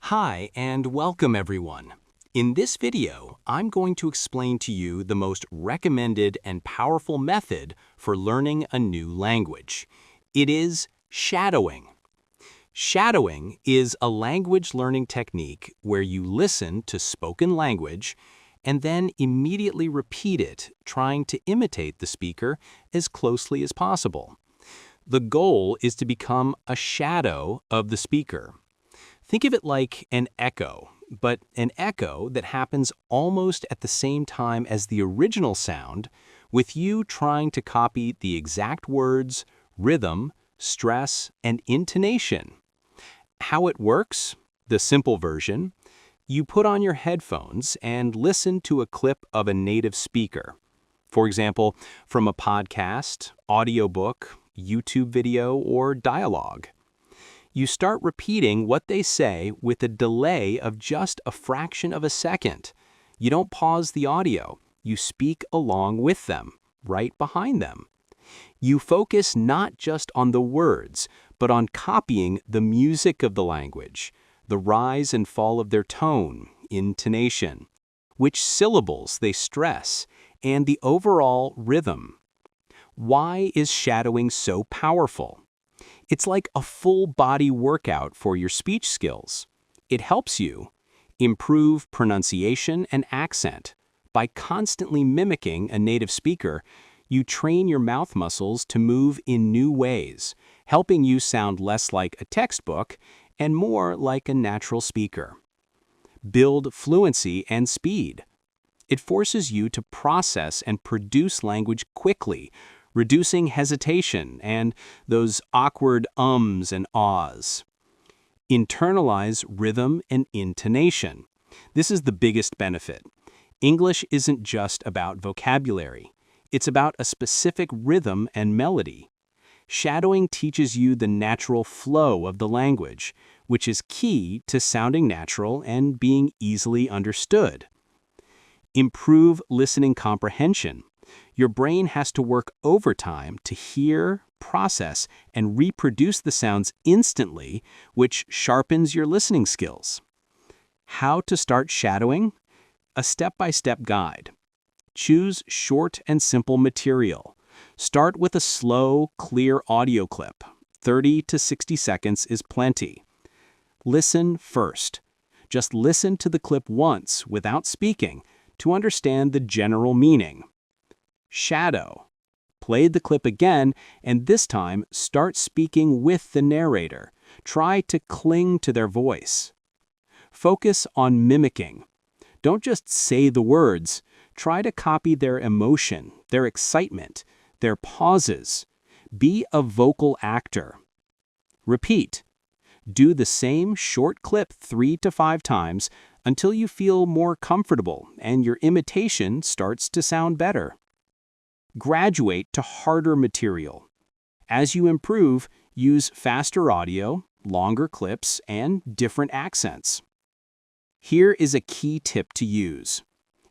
Hi and welcome everyone. In this video, I'm going to explain to you the most recommended and powerful method for learning a new language. It is shadowing. Shadowing is a language learning technique where you listen to spoken language and then immediately repeat it, trying to imitate the speaker as closely as possible. The goal is to become a shadow of the speaker. Think of it like an echo, but an echo that happens almost at the same time as the original sound, with you trying to copy the exact words, rhythm, stress, and intonation. How it works? The simple version: you put on your headphones and listen to a clip of a native speaker. For example, from a podcast, audiobook, YouTube video, or dialogue. You start repeating what they say with a delay of just a fraction of a second. You don't pause the audio. You speak along with them, right behind them. You focus not just on the words, but on copying the music of the language, the rise and fall of their tone, intonation, which syllables they stress, and the overall rhythm. Why is shadowing so powerful? It's like a full-body workout for your speech skills. It helps you improve pronunciation and accent. By constantly mimicking a native speaker, you train your mouth muscles to move in new ways, helping you sound less like a textbook and more like a natural speaker. Build fluency and speed. It forces you to process and produce language quickly, reducing hesitation and those awkward ums and ahs. Internalize rhythm and intonation. This is the biggest benefit. English isn't just about vocabulary. It's about a specific rhythm and melody. Shadowing teaches you the natural flow of the language, which is key to sounding natural and being easily understood. Improve listening comprehension. Your brain has to work overtime to hear, process, and reproduce the sounds instantly, which sharpens your listening skills. How to start shadowing? A step-by-step guide. Choose short and simple material. Start with a slow, clear audio clip. 30 to 60 seconds is plenty. Listen first. Just listen to the clip once without speaking to understand the general meaning. Shadow. Play the clip again, and this time start speaking with the narrator. Try to cling to their voice. Focus on mimicking. Don't just say the words. Try to copy their emotion, their excitement, their pauses. Be a vocal actor. Repeat. Do the same short clip 3 to 5 times until you feel more comfortable and your imitation starts to sound better. Graduate to harder material. As you improve, use faster audio, longer clips, and different accents. Here is a key tip to use.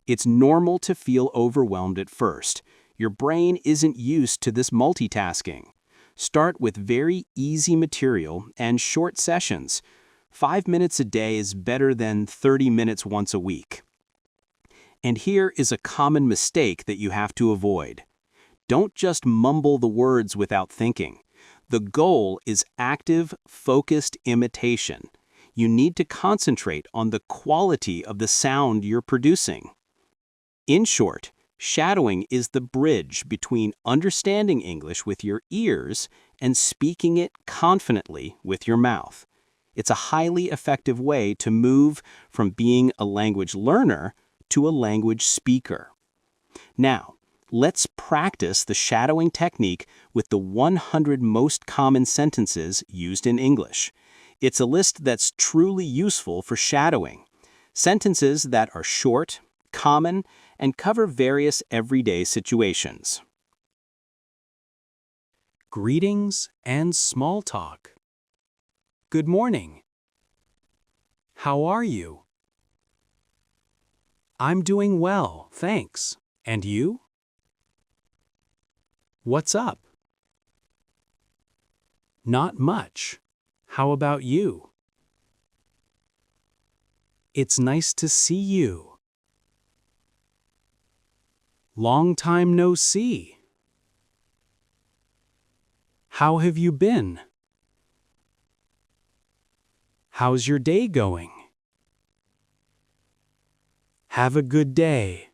It's normal to feel overwhelmed at first. Your brain isn't used to this multitasking. Start with very easy material and short sessions. 5 minutes a day is better than 30 minutes once a week. And here is a common mistake that you have to avoid. Don't just mumble the words without thinking. The goal is active, focused imitation. You need to concentrate on the quality of the sound you're producing. In short, shadowing is the bridge between understanding English with your ears and speaking it confidently with your mouth. It's a highly effective way to move from being a language learner to a language speaker. Now, let's practice the shadowing technique with the 100 most common sentences used in English. It's a list that's truly useful for shadowing. Sentences that are short, common, and cover various everyday situations. Greetings and small talk. Good morning. How are you? I'm doing well, thanks. And you? What's up? Not much. How about you? It's nice to see you. Long time no see. How have you been? How's your day going? Have a good day.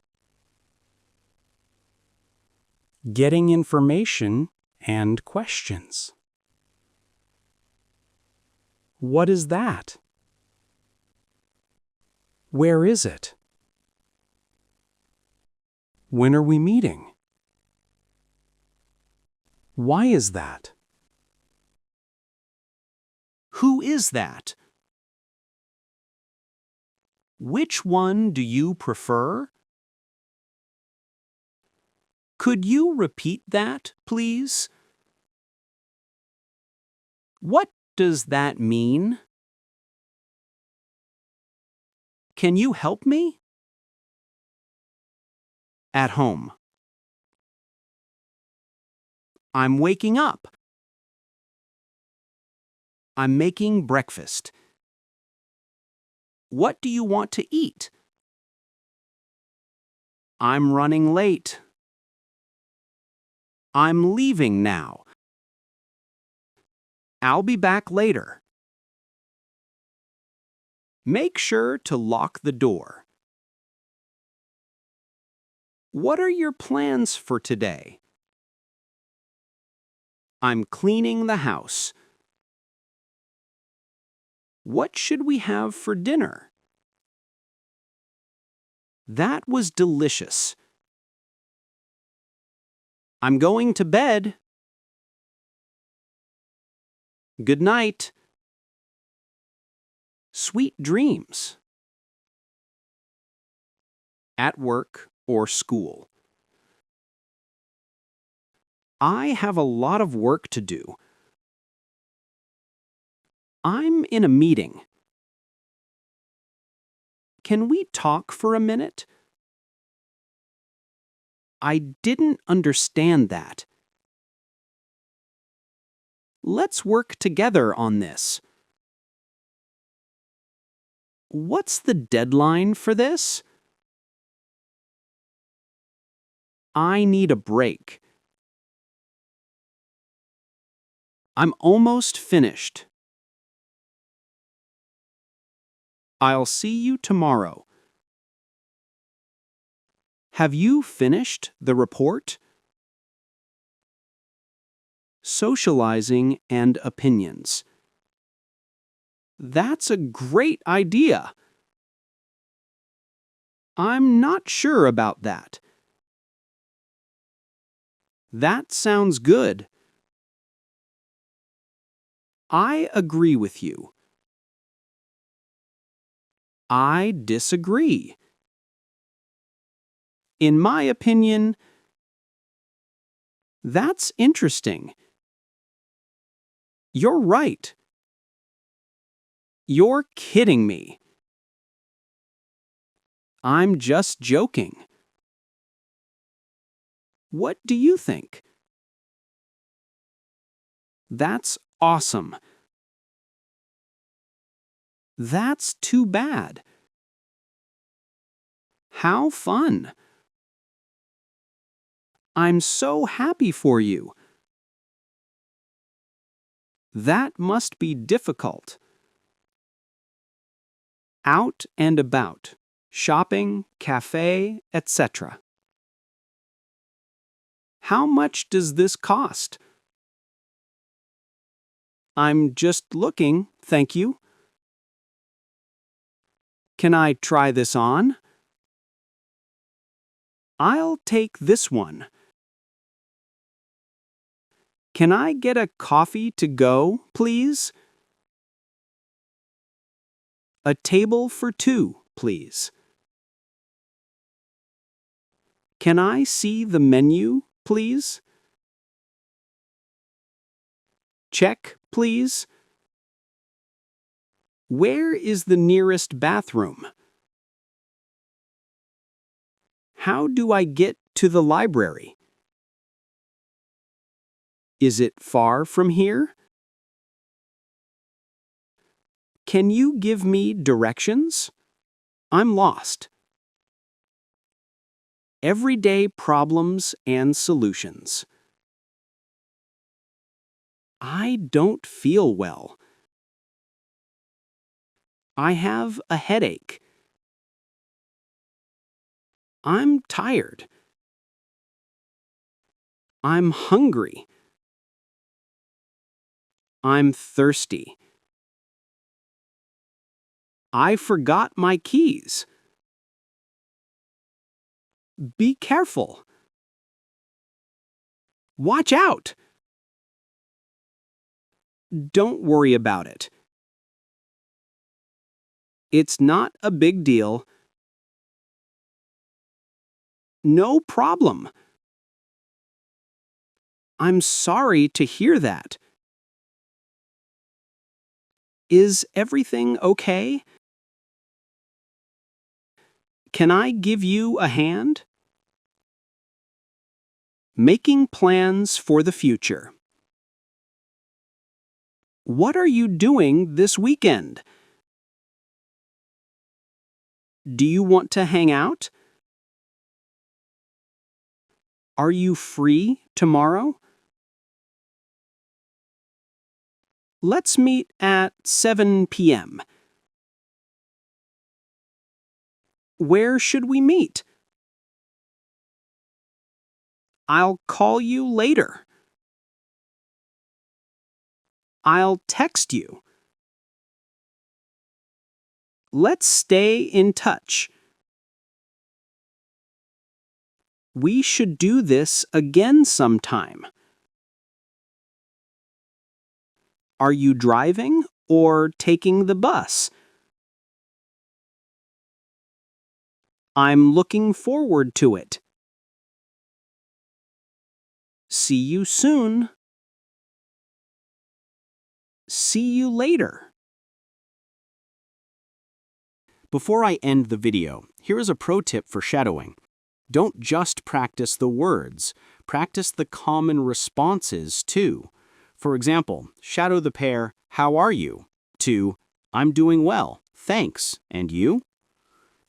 Getting information and questions. What is that? Where is it? When are we meeting? Why is that? Who is that? Which one do you prefer? Could you repeat that, please? What does that mean? Can you help me? At home. I'm waking up. I'm making breakfast. What do you want to eat? I'm running late. I'm leaving now. I'll be back later. Make sure to lock the door. What are your plans for today? I'm cleaning the house. What should we have for dinner? That was delicious. I'm going to bed. Good night. Sweet dreams. At work or school. I have a lot of work to do. I'm in a meeting. Can we talk for a minute? I didn't understand that. Let's work together on this. What's the deadline for this? I need a break. I'm almost finished. I'll see you tomorrow. Have you finished the report? Socializing and opinions. That's a great idea. I'm not sure about that. That sounds good. I agree with you. I disagree. In my opinion, that's interesting. You're right. You're kidding me. I'm just joking. What do you think? That's awesome. That's too bad. How fun. I'm so happy for you. That must be difficult. Out and about, shopping, cafe, etc. How much does this cost? I'm just looking, thank you. Can I try this on? I'll take this one. Can I get a coffee to go, please? A table for two, please. Can I see the menu, please? Check, please. Where is the nearest bathroom? How do I get to the library? Is it far from here? Can you give me directions? I'm lost. Everyday problems and solutions. I don't feel well. I have a headache. I'm tired. I'm hungry. I'm thirsty. I forgot my keys. Be careful. Watch out. Don't worry about it. It's not a big deal. No problem. I'm sorry to hear that. Is everything okay? Can I give you a hand? Making plans for the future. What are you doing this weekend? Do you want to hang out? Are you free tomorrow? Let's meet at 7 p.m. Where should we meet? I'll call you later. I'll text you. Let's stay in touch. We should do this again sometime. Are you driving or taking the bus? I'm looking forward to it. See you soon. See you later. Before I end the video, here is a pro tip for shadowing. Don't just practice the words, practice the common responses too. For example, shadow the pair, "How are you?" to "I'm doing well, thanks, and you?"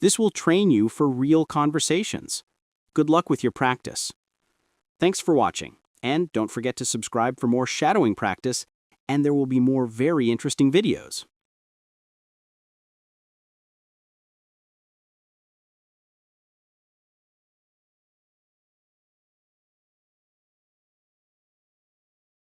This will train you for real conversations. Good luck with your practice. Thanks for watching, and don't forget to subscribe for more shadowing practice, and there will be more very interesting videos.